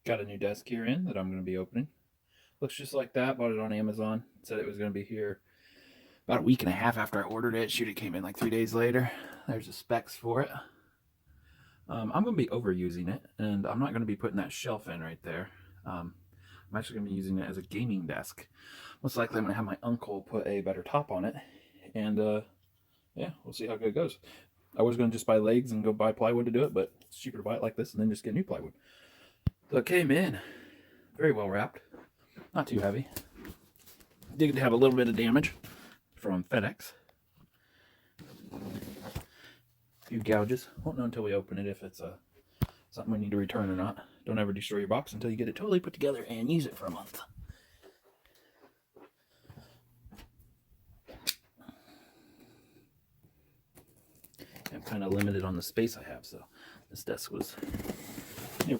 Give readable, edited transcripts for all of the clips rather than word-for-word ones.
Got a new desk here in that I'm going to be opening. Looks just like that. Bought it on Amazon. Said it was going to be here about a week and a half after I ordered it. Shoot, it came in like 3 days later. There's the specs for it. I'm going to be overusing it, and I'm not going to be putting that shelf in right there. I'm actually going to be using it as a gaming desk. Most likely I'm going to have my uncle put a better top on it, and yeah, we'll see how good it goes. I was going to just buy legs and go buy plywood to do it, but it's cheaper to buy it like this and then just get new plywood. So it came in very well wrapped, not too heavy. Did have a little bit of damage from FedEx. A few gouges. Won't know until we open it if it's something we need to return or not. Don't ever destroy your box until you get it totally put together and use it for a month. I'm kind of limited on the space I have, so this desk was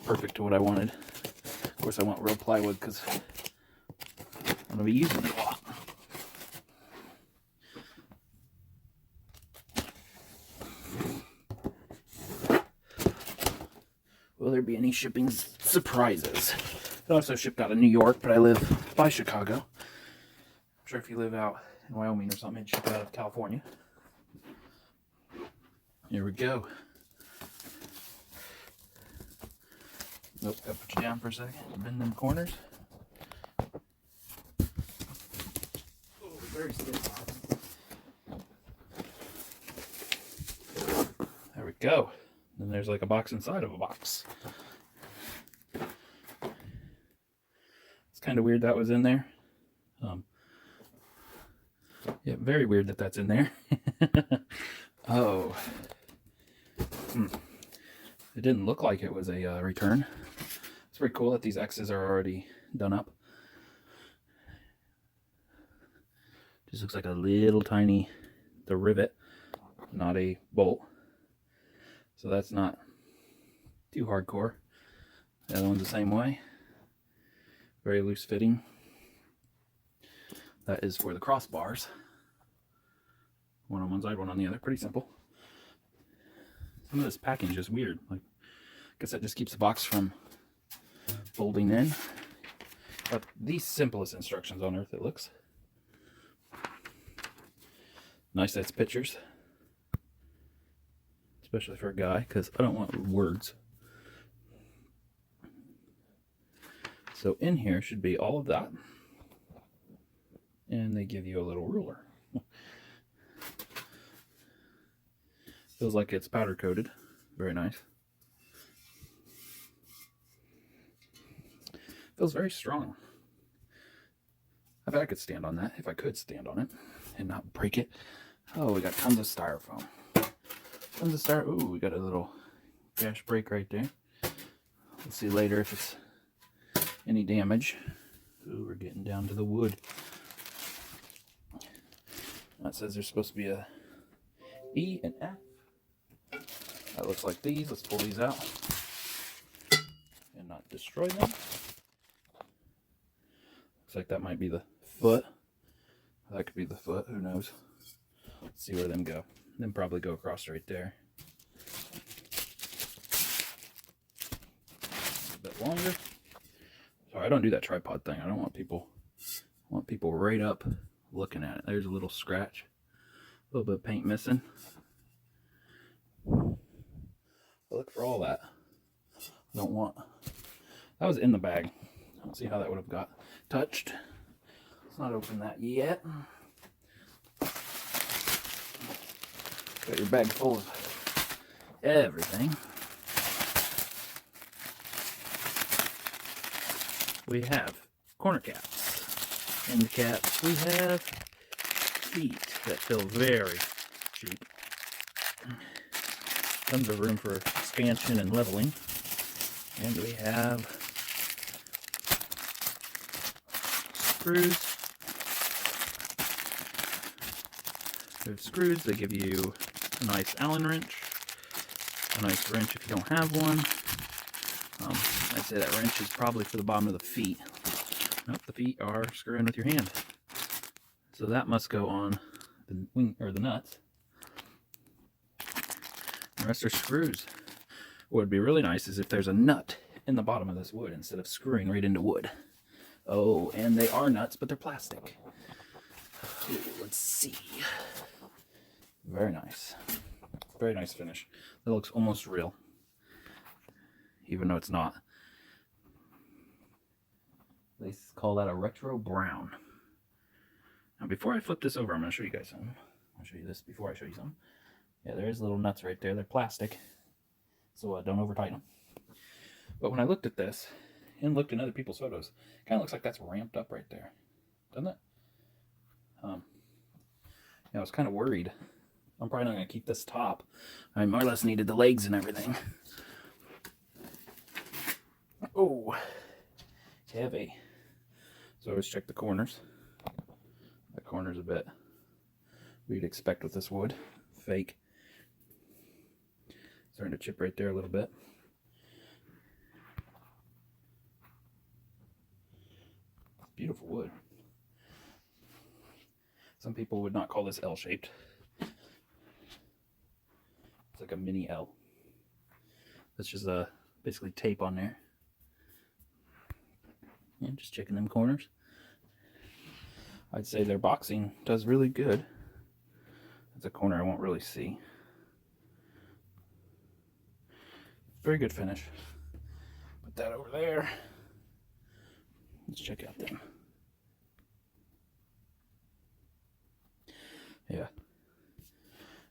perfect to what I wanted. Of course, I want real plywood because I'm going to be using it a lot. Will there be any shipping surprises? It also shipped out of New York, but I live by Chicago. I'm sure if you live out in Wyoming or something, it'd ship out of California. Here we go. Nope, gotta put you down for a second. Bend them corners. Oh, very stiff. There we go. Then there's like a box inside of a box. It's kind of weird that was in there. Yeah, very weird that that's in there. Oh. It didn't look like it was a return. It's pretty cool that these X's are already done up. Just looks like a little tiny, the rivet, not a bolt. So that's not too hardcore. The other one's the same way. Very loose fitting. That is for the crossbars. One on one side, one on the other. Pretty simple. Some of this packaging is just weird. Like, I guess that just keeps the box from folding in. But the simplest instructions on earth, it looks. Nice, that's pictures. Especially for a guy, because I don't want words. So in here should be all of that. And they give you a little ruler. Feels like it's powder coated. Very nice. Feels very strong. I bet I could stand on that if I could stand on it and not break it. Oh, we got tons of styrofoam. Tons of styrofoam. Ooh, we got a little gash break right there. We'll see later if it's any damage. Ooh, we're getting down to the wood. That says there's supposed to be a E and F. That looks like these. Let's pull these out and not destroy them. Looks like that might be the foot. That could be the foot. Who knows? Let's see where them go. Then probably go across right there. A bit longer. Sorry, I don't do that tripod thing. I don't want people. I want people right up looking at it. There's a little scratch. A little bit of paint missing. Look for all that. I don't want. That was in the bag. I don't see how that would have got touched. Let's not open that yet. Got your bag full of everything. We have corner caps. In the caps we have feet that feel very cheap. Tons of room for expansion and leveling. And we have screws. We have screws that give you a nice Allen wrench. A nice wrench if you don't have one. I'd say that wrench is probably for the bottom of the feet. Nope, the feet are screwing with your hand. So that must go on the wing or the nuts. The rest are screws. What would be really nice is if there's a nut in the bottom of this wood instead of screwing right into wood. Oh, and they are nuts, but they're plastic. Ooh, let's see. Very nice. Very nice finish. That looks almost real, even though it's not. They call that a retro brown. Now, before I flip this over, I'm going to show you guys something. I'll show you this before I show you something. Yeah, there's little nuts right there. They're plastic, so don't over tighten them. But when I looked at this and looked in other people's photos, it kind of looks like that's ramped up right there, doesn't it? I was kind of worried. I'm probably not going to keep this top. I more or less needed the legs and everything. Oh, heavy. So always check the corners. That corner's a bit we'd expect with this wood. Fake. Starting to chip right there a little bit. Beautiful wood. Some people would not call this L-shaped. It's like a mini L. That's just basically tape on there. And just checking them corners. I'd say their boxing does really good. That's a corner I won't really see. Very good finish. Put that over there. Let's check out them.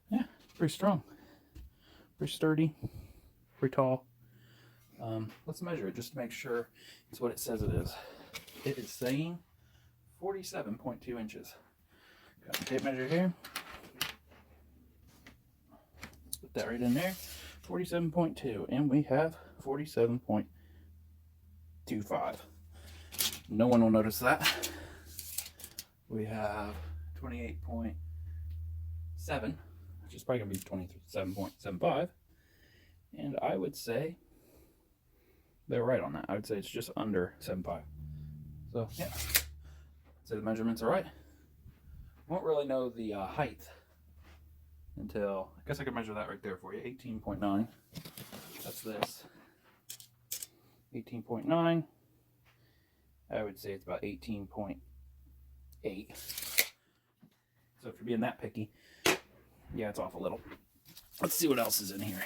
Yeah, pretty strong, pretty sturdy, pretty tall. Let's measure it just to make sure it's what it says it is. It is saying 47.2 inches. Got the tape measure here. Let's put that right in there. 47.2, and we have 47.25. No one will notice that. We have 28.7, which is probably going to be 27.75. And I would say they're right on that. I would say it's just under 7.5. So, yeah. I'd say the measurements are right. Won't really know the height until, I guess I can measure that right there for you. 18.9. That's this. 18.9. I would say it's about 18.8. So if you're being that picky, yeah, it's off a little. Let's see what else is in here.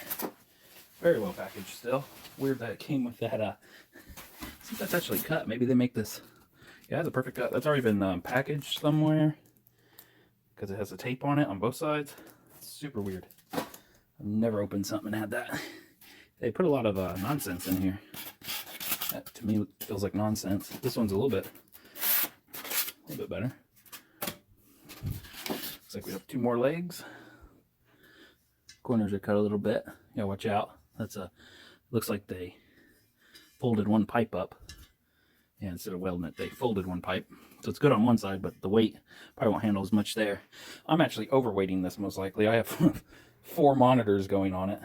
Very well packaged still. Weird that it came with that. See if that's actually cut. Maybe they make this. Yeah, it's a perfect cut. That's already been packaged somewhere because it has a tape on it on both sides. It's super weird. I've never opened something and had that. They put a lot of nonsense in here. That to me feels like nonsense. This one's a little bit better. Looks like we have 2 more legs. Corners are cut a little bit. Yeah, watch out. That's looks like they folded one pipe up. Yeah, instead of welding it, they folded one pipe. So it's good on one side, but the weight probably won't handle as much there. I'm actually overweighting this most likely. I have 4 monitors going on it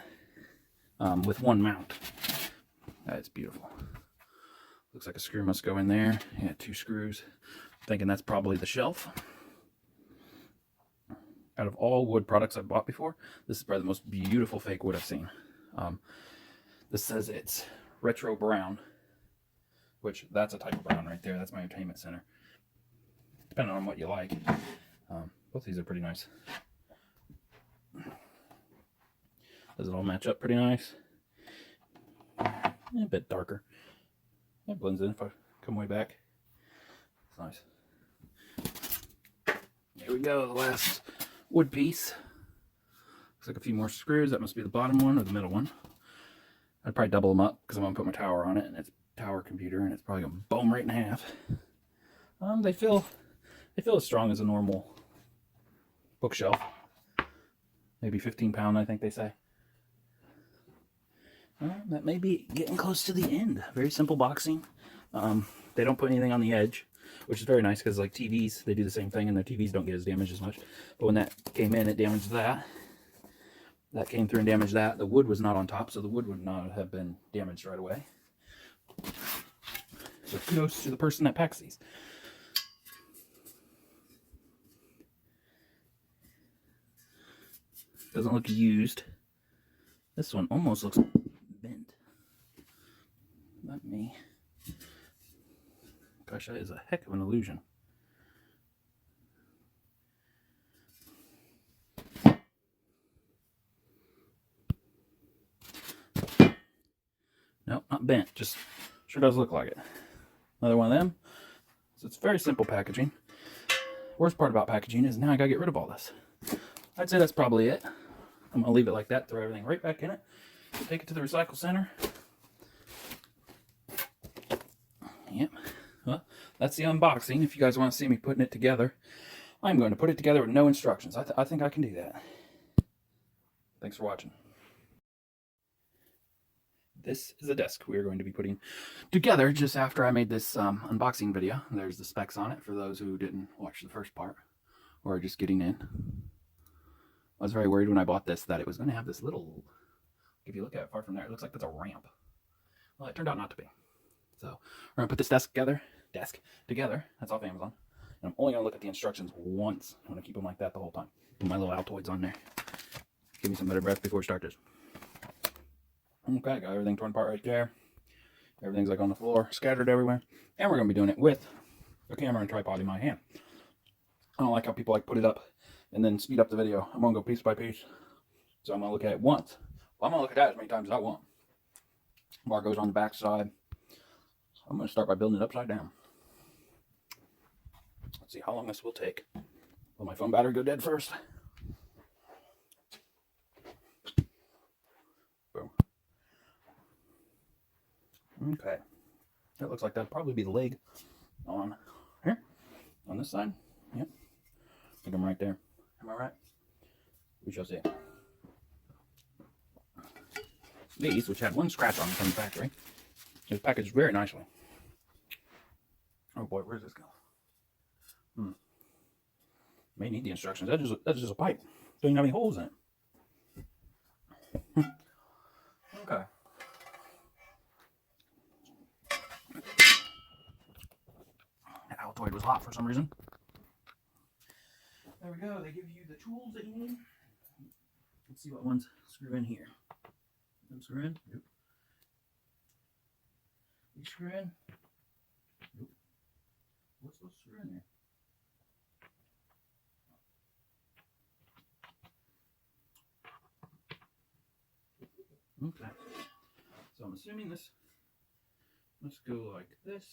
with one mount. That's beautiful. Looks like a screw must go in there. Yeah, 2 screws. I'm thinking that's probably the shelf. Out of all wood products I've bought before, this is probably the most beautiful fake wood I've seen. This says it's retro brown, which that's a type of brown right there. That's my entertainment center. Depending on what you like. Both these are pretty nice. Does it all match up pretty nice? A bit darker. It blends in if I come way back. It's nice. Here we go, the last wood piece. Looks like a few more screws. That must be the bottom one or the middle one. I'd probably double them up because I'm going to put my tower on it, and it's a tower computer, and it's probably going to boom right in half. They feel as strong as a normal bookshelf. Maybe 15-pound, I think they say. That may be getting close to the end. Very simple boxing. They don't put anything on the edge, which is very nice because like TVs, they do the same thing and their TVs don't get as damaged as much. But when that came in, it damaged that. That came through and damaged that. The wood was not on top, so the wood would not have been damaged right away. So kudos to the person that packs these. Doesn't look used. This one almost looks bent. me. Gosh, that is a heck of an illusion. Nope, not bent. Just sure does look like it. Another one of them. So it's very simple packaging. Worst part about packaging is now I gotta get rid of all this. I'd say that's probably it. I'm gonna leave it like that, throw everything right back in it, take it to the recycle center. Yep. Well, that's the unboxing. If you guys want to see me putting it together, I'm going to put it together with no instructions. I think I can do that. Thanks for watching. This is a desk we are going to be putting together just after I made this unboxing video. There's the specs on it for those who didn't watch the first part or are just getting in. I was very worried when I bought this that it was going to have this little, if you look at it far from there, it looks like that's a ramp. Well, it turned out not to be. So we're going to put this desk together. That's off Amazon. And I'm only going to look at the instructions once. I'm going to keep them like that the whole time. Put my little Altoids on there. Give me some better breath before we start this. Okay, got everything torn apart right there. Everything's like on the floor, scattered everywhere. And we're going to be doing it with a camera and tripod in my hand. I don't like how people like put it up and then speed up the video. I'm going to go piece by piece. So I'm going to look at it once. Well, I'm going to look at that as many times as I want. Bar goes on the back side. I'm going to start by building it upside down. Let's see how long this will take. Will my phone battery go dead first? Boom. Okay. That looks like that'll probably be the leg on here. On this side. Yep. Put them right there. Am I right? We shall see. These, which had one scratch on them from the factory, is packaged very nicely. Oh boy, where's this go? May need the instructions. That's just a pipe. Doesn't even have any holes in it. Okay. That Altoid was hot for some reason. There we go. They give you the tools that you need. Let's see what ones screw in here. Them screw in? Nope. These screw in? Nope. What's supposed to screw in there? Okay. So I'm assuming this must go like this.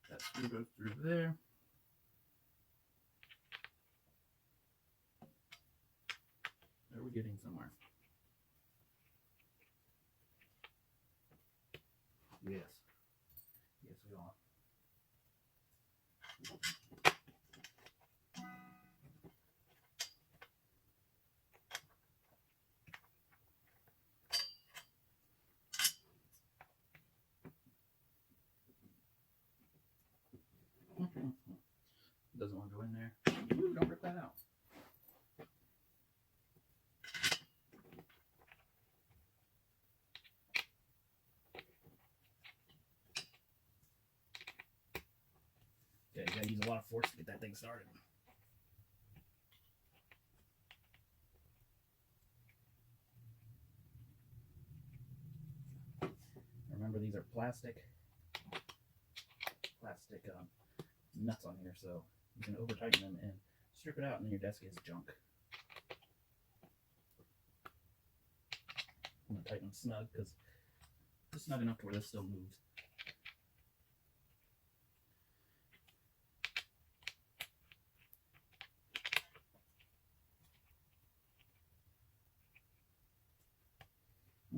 That screw goes through there. Are we getting somewhere? Yes. Yes, we are. Doesn't want to go in there. Ooh, don't rip that out. Yeah, you gotta use a lot of force to get that thing started. Remember, these are plastic nuts on here, so you can over tighten them and strip it out, and then your desk is junk. I'm gonna tighten them snug because it's snug enough to where this still moves.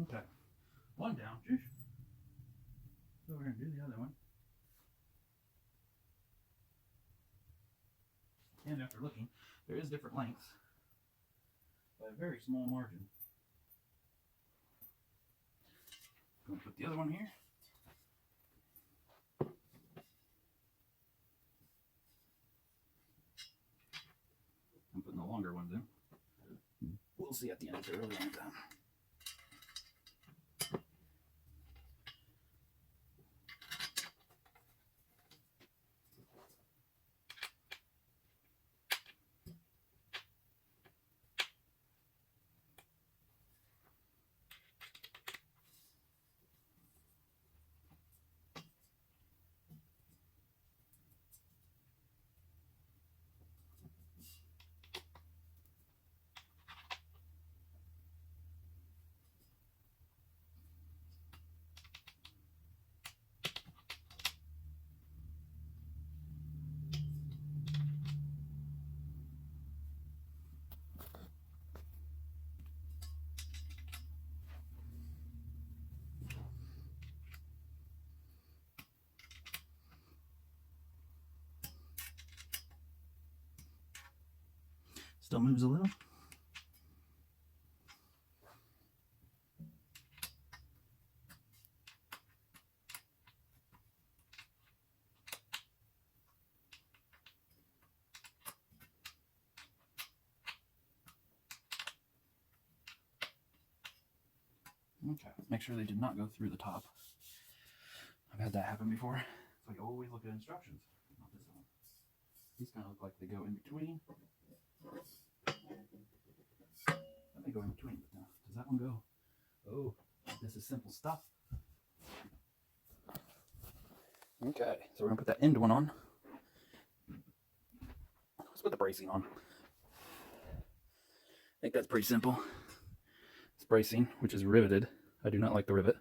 Okay, one down. Go over here and do the other one. And after looking, there is different lengths by a very small margin. I'm going to put the other one here. I'm putting the longer ones in. We'll see at the end if they're really long time. Still moves a little. Okay, make sure they did not go through the top. I've had that happen before. So I always look at instructions. Not this one. These kind of look like they go in between. They go in between, but now, does that one go? Oh, this is simple stuff. Okay, so we're gonna put that end one on. Let's put the bracing on. I think that's pretty simple. It's bracing, which is riveted. I do not like the rivet.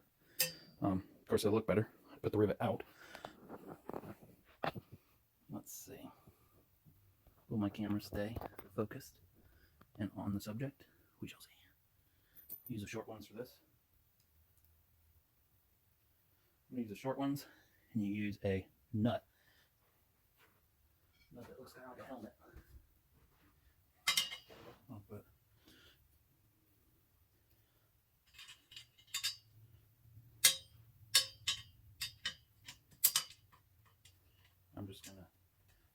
Of course, it'll look better. I put the rivet out. Let's see. Will my camera stay focused and on the subject? We shall see. Use the short ones for this. I'm going to use the short ones, and you use a nut. Nut that looks kind of like a helmet. I'm just going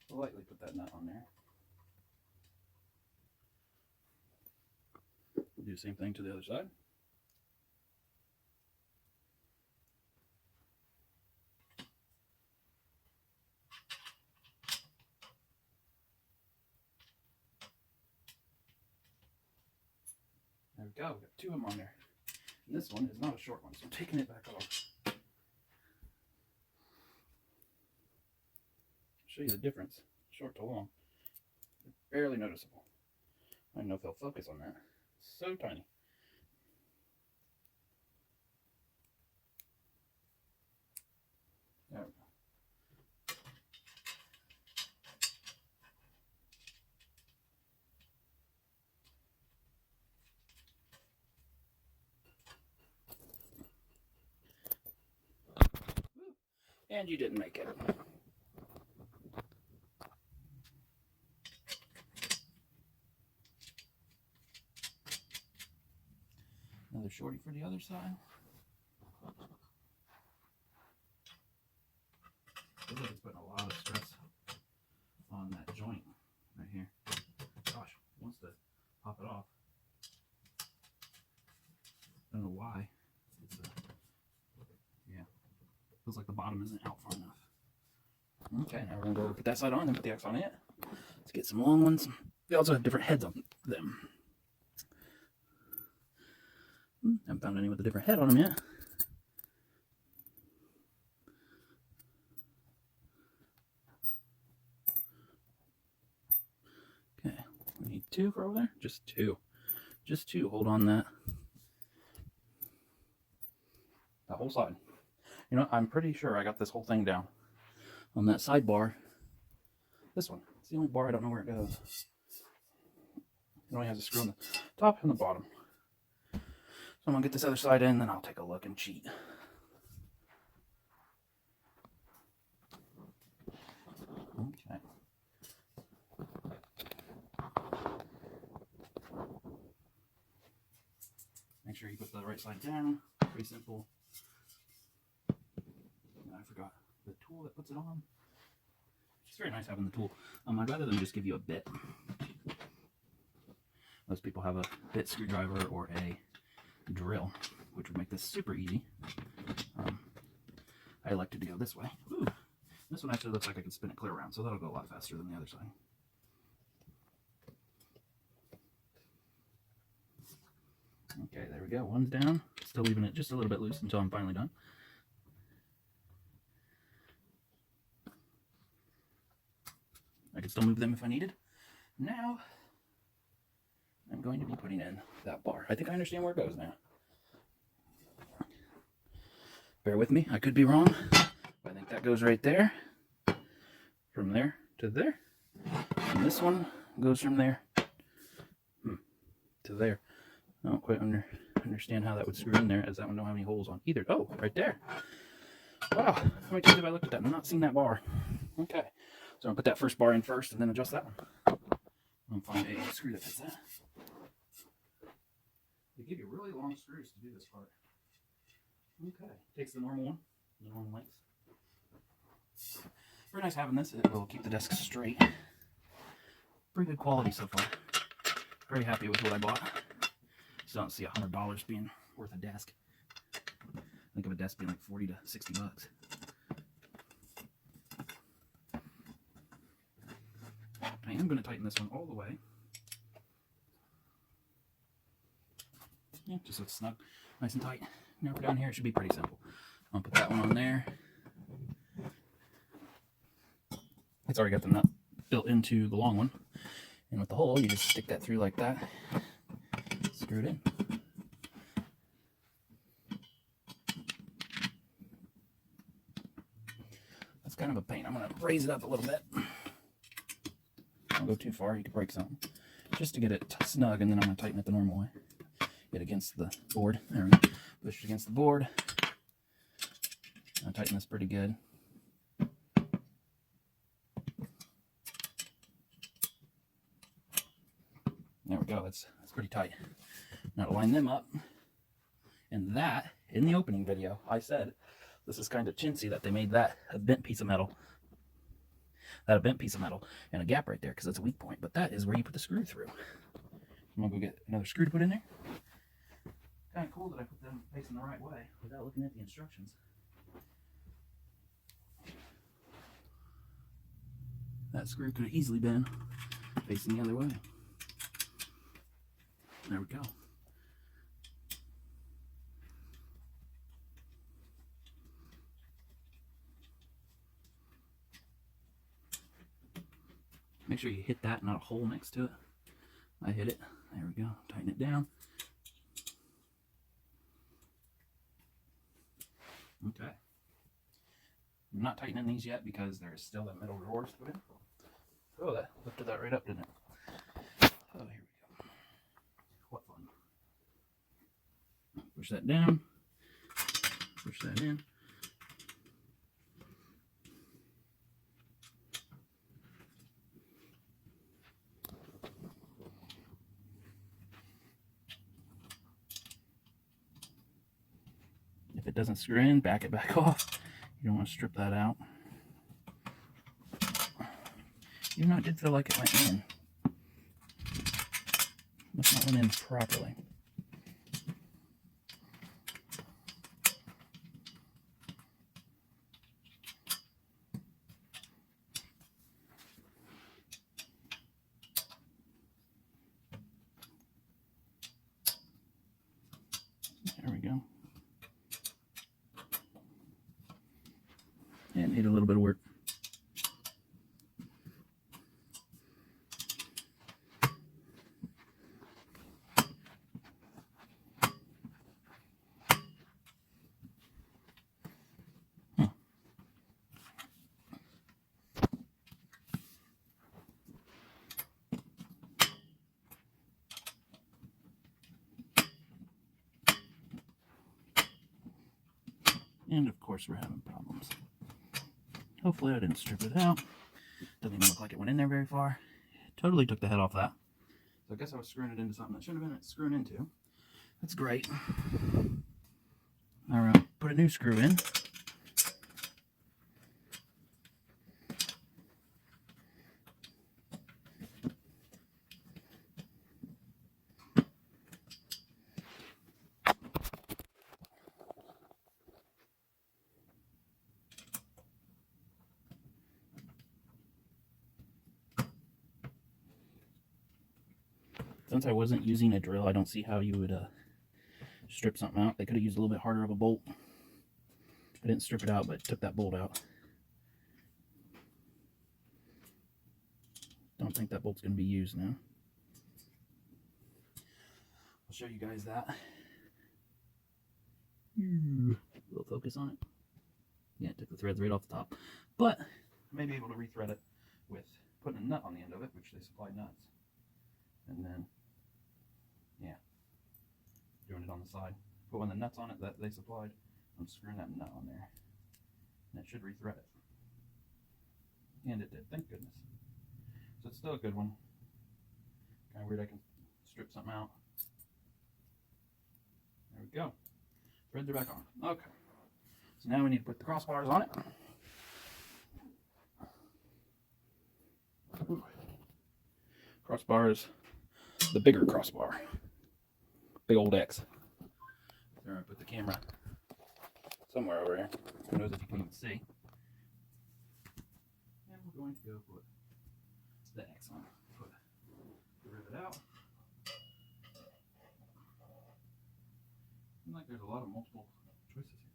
to lightly put that nut on there. Do the same thing to the other side. There we go. We've got two of them on there. And this one is not a short one, so I'm taking it back off. Show you the difference, short to long. Barely noticeable. I don't know if they'll focus on that. So tiny. There we go. And you didn't make it. Another shorty for the other side. Looks like it's putting a lot of stress on that joint right here. Gosh, wants to pop it off. I don't know why. Yeah, feels like the bottom isn't out far enough. Okay, now we're gonna go put that side on and put the X on it. Let's get some long ones. They also have different heads on them. Haven't found any with a different head on them yet. Okay, we need two for over there. Just two. Just two. Hold on that. That whole side. You know, I'm pretty sure I got this whole thing down. On that side bar. This one. It's the only bar I don't know where it goes. It only has a screw on the top and the bottom. So I'm going to get this other side in, then I'll take a look and cheat. Okay. Make sure you put the right side down. Pretty simple. And I forgot the tool that puts it on. It's very nice having the tool. I'd rather than just give you a bit. Most people have a bit screwdriver or a drill, which would make this super easy. I elected to go this way. Ooh, this one actually looks like I can spin it clear around, so that'll go a lot faster than the other side. Okay, there we go. One's down. Still leaving it just a little bit loose until I'm finally done. I could still move them if I needed. Now, I'm going to be putting in that bar. I think I understand where it goes now. Bear with me, I could be wrong. I think that goes right there. From there to there. And this one goes from there to there. I don't quite understand how that would screw in there, as that one don't have any holes on either. Oh, right there. Wow, how many times have I looked at that and not seen that bar? Okay, so I'm going to put that first bar in first and then adjust that one. I'll find a screw that fits that. They give you really long screws to do this part. Okay, takes the normal one, the normal length. Very nice having this. It will keep the desk straight. Pretty good quality so far. Very happy with what I bought. Still don't see $100 being worth a desk. Think of a desk being like 40 to 60 bucks. I am going to tighten this one all the way. Yeah, just so it's snug, nice and tight. Now for down here, it should be pretty simple. I'll put that one on there. It's already got the nut built into the long one. And with the hole, you just stick that through like that. Screw it in. That's kind of a pain. I'm going to raise it up a little bit. Don't go too far, you could break something. Just to get it snug, and then I'm going to tighten it the normal way. Get against the board. There we go. Push it against the board. I'll tighten this pretty good. There we go. That's pretty tight. Now to line them up. And that, in the opening video, I said this is kind of chintzy that they made that a bent piece of metal. A bent piece of metal and a gap right there because that's a weak point. But that is where you put the screw through. I'm going to go get another screw to put in there. Kind of cool that I put them facing the right way without looking at the instructions. That screw could have easily been facing the other way. There we go. Make sure you hit that, not a hole next to it. I hit it. There we go. Tighten it down. Okay. I'm not tightening these yet because there's still that metal drawers to put in. Oh, that lifted that right up, didn't it? Oh, here we go. What fun. Push that down. Push that in. If it doesn't screw in, back it back off. You don't want to strip that out. Even though it did feel like it went in. Must not went in properly. There we go. And need a little bit of work. And of course we're having problems. Hopefully I didn't strip it out. Doesn't even look like it went in there very far. Totally took the head off that. So I guess I was screwing it into something that shouldn't have been screwing into. That's great. Alright, put a new screw in. Since I wasn't using a drill, I don't see how you would strip something out. They could have used a little bit harder of a bolt. I didn't strip it out, but took that bolt out. Don't think that bolt's going to be used now. I'll show you guys that. A little focus on it. Yeah, it took the threads right off the top. But I may be able to rethread it with putting a nut on the end of it, which they supply nuts. And then, yeah, doing it on the side. But when the nut's on it that they supplied, I'm screwing that nut on there. And it should rethread it. And it did, thank goodness. So it's still a good one. Kind of weird I can strip something out. There we go. Threads are back on. Okay. So now we need to put the crossbars on it. Ooh. Crossbars, the bigger crossbar. Big old X. There, I put the camera somewhere over here. Who knows if you can even see. And we're going to go put the X on. Put the rivet out. Seems like there's a lot of multiple choices here.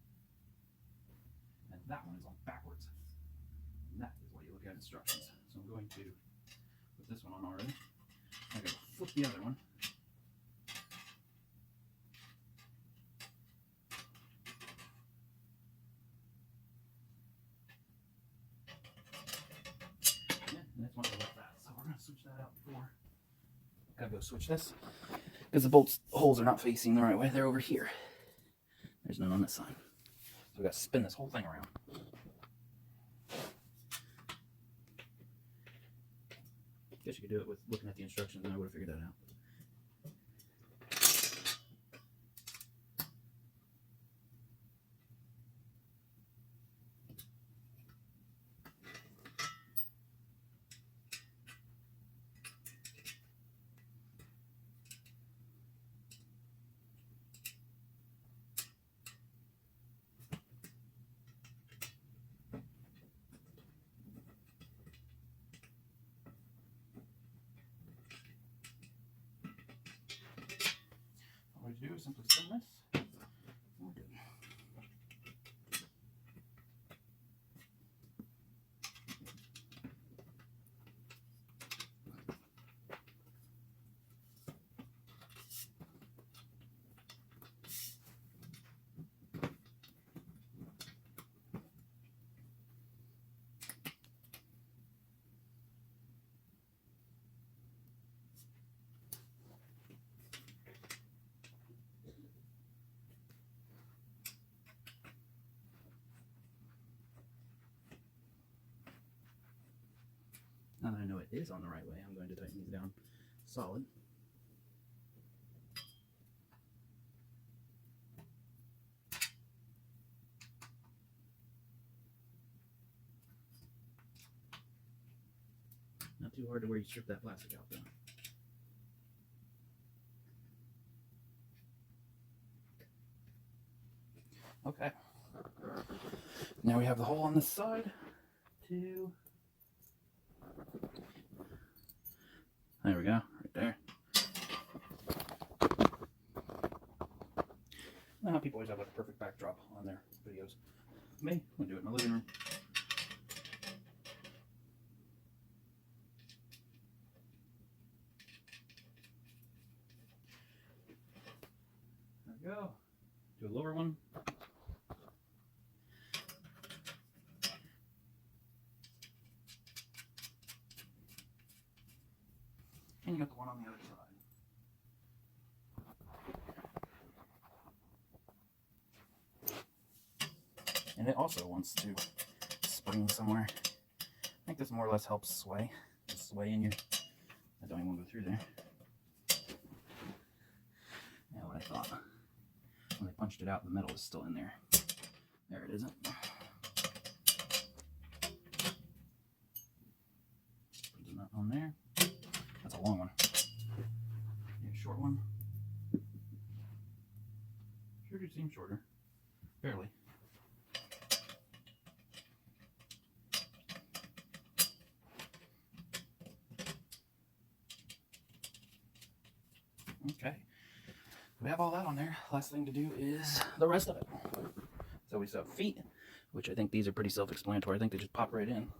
And that one is on backwards. And that is why you look at instructions. So I'm going to put this one on already. I'm going to flip the other one. And this one goes like that. So we're going to switch that out before. Gotta go switch this. Because the bolts holes are not facing the right way. They're over here. There's none on this side. So we got to spin this whole thing around. Guess you could do it with looking at the instructions and I would have figured that out. All we do is simply spin this. And we're good. Now that I know it is on the right way, I'm going to tighten these down solid. Not too hard to where you strip that plastic out though. Okay. Now we have the hole on this side. There we go, right there. Now how people always have like a perfect backdrop on their videos. Me, I'm gonna do it in my living room. There we go. Do a lower one. And you got the one on the other side. And it also wants to spring somewhere. I think this more or less helps sway. Just sway in your... I don't even want to go through there. Yeah, what I thought. When they punched it out, the metal is still in there. There it isn't. Put the nut on there. That's a long one. Need a short one. Sure do seem shorter. Barely. Okay. We have all that on there. Last thing to do is the rest of it. So we still have feet, which I think these are pretty self-explanatory. I think they just pop right in.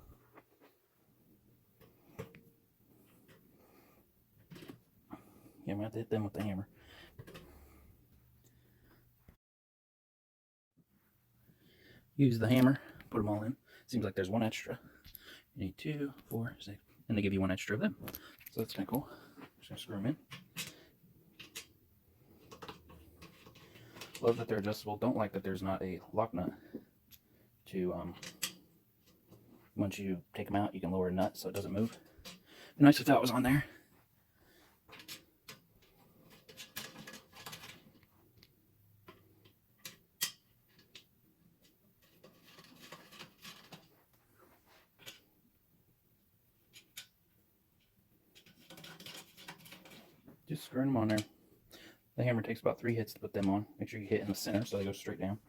Yeah, I'm going to have to hit them with the hammer. Use the hammer, put them all in. Seems like there's one extra. You need 2, 4, 6, and they give you one extra of them. So that's kind of cool. Just going to screw them in. Love that they're adjustable. Don't like that there's not a lock nut to, once you take them out, you can lower a nut so it doesn't move. Be nice if that was on there. Just screwing them on there. The hammer takes about 3 hits to put them on. Make sure you hit in the center so they go straight down.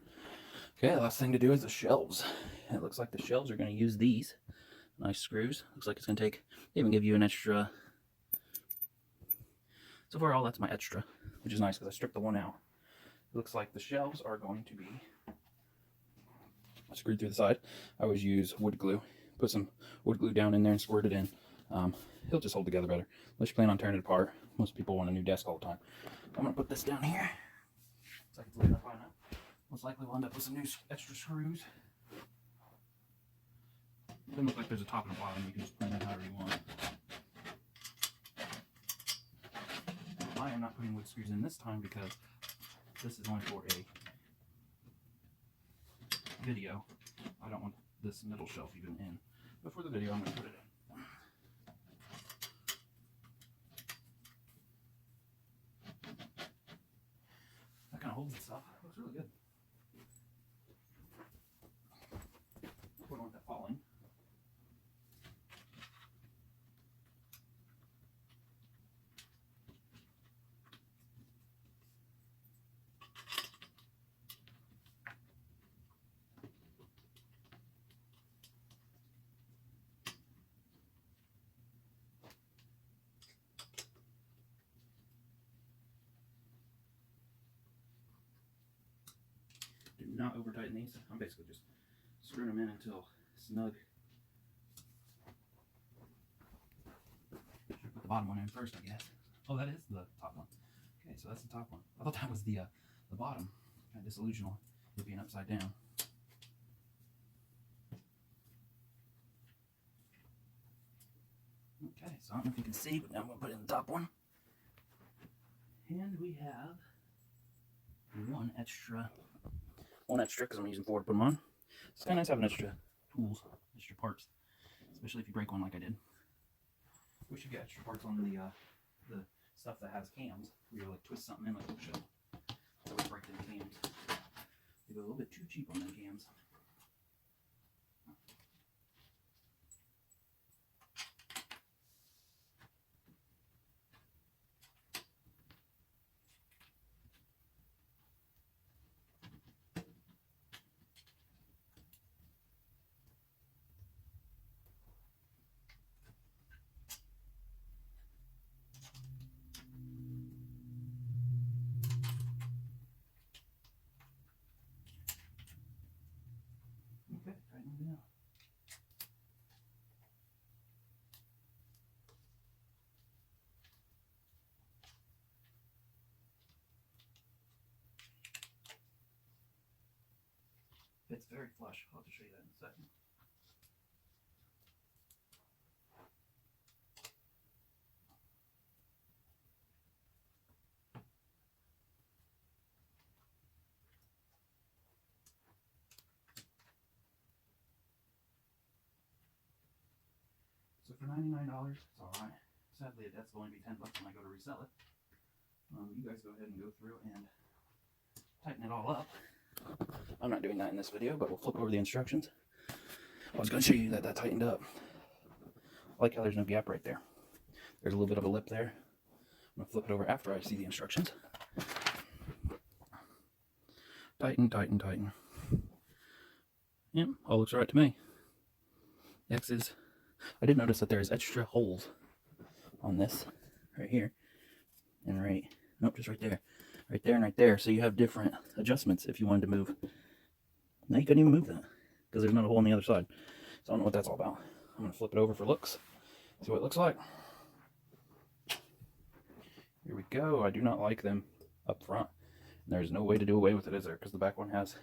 Okay, the last thing to do is the shelves. It looks like the shelves are going to use these nice screws. Looks like it's going to take, they even give you an extra. So far, all that's my extra, which is nice because I stripped the one out. It looks like the shelves are going to be screwed through the side. I always use wood glue. Put some wood glue down in there and squirt it in. It'll just hold together better. Unless you plan on tearing it apart. Most people want a new desk all the time. I'm going to put this down here. Looks like it's lit up by now. Most likely we'll end up with some new extra screws. It doesn't look like there's a top and a bottom. You can just plan it however you want. I am not putting wood screws in this time because this is only for a video. I don't want this middle shelf even in. But for the video, I'm going to put it in. That kind of holds itself. It looks really good. I don't want that falling. Do not over tighten these. I'm basically just screwing them in until snug. Should put the bottom one in first, I guess. Oh, that is the top one. Okay, so that's the top one. I thought that was the bottom. Kind of disillusional, it being upside down. Okay, so I don't know if you can see, but now I'm going to put in the top one. And we have one extra because I'm using 4 to put them on. It's kind of nice having extra tools, extra parts, especially if you break one like I did. We should get extra parts on the stuff that has cams, where you like twist something in like a bookshelf. So we break them cams. They go a little bit too cheap on them cams. Okay, tighten it down. It's very flush. I'll have to show you that in a second. So for $99, it's alright. Sadly, that's going to be $10 when I go to resell it. You guys go ahead and go through and tighten it all up. I'm not doing that in this video, but we'll flip over the instructions. I was going to show you that tightened up. I like how there's no gap right there. There's a little bit of a lip there. I'm going to flip it over after I see the instructions. Tighten, tighten, tighten. Yep, all looks right to me. X's. I did notice that there's extra holes on this right here and right, nope, just right there and right there, so you have different adjustments if you wanted to move. Now you couldn't even move that because there's not a hole on the other side, so I don't know what that's all about. I'm going to flip it over for looks, see what it looks like. Here we go. I do not like them up front. There's no way to do away with it, is there? Because the back one has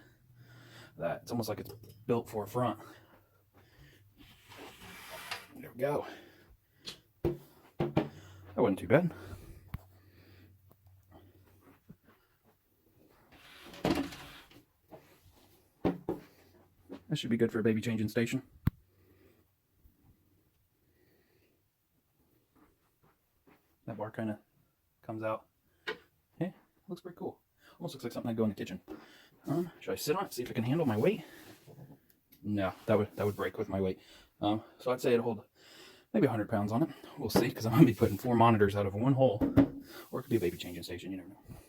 that. It's almost like it's built for a front. There we go. That wasn't too bad. That should be good for a baby changing station. That bar kind of comes out. Yeah, looks pretty cool. Almost looks like something I'd go in the kitchen. Should I sit on it, see if it can handle my weight? No, that would break with my weight. So I'd say it'd hold maybe 100 pounds on it. We'll see, because I'm going to be putting 4 monitors out of one hole. Or it could be a baby changing station. You never know.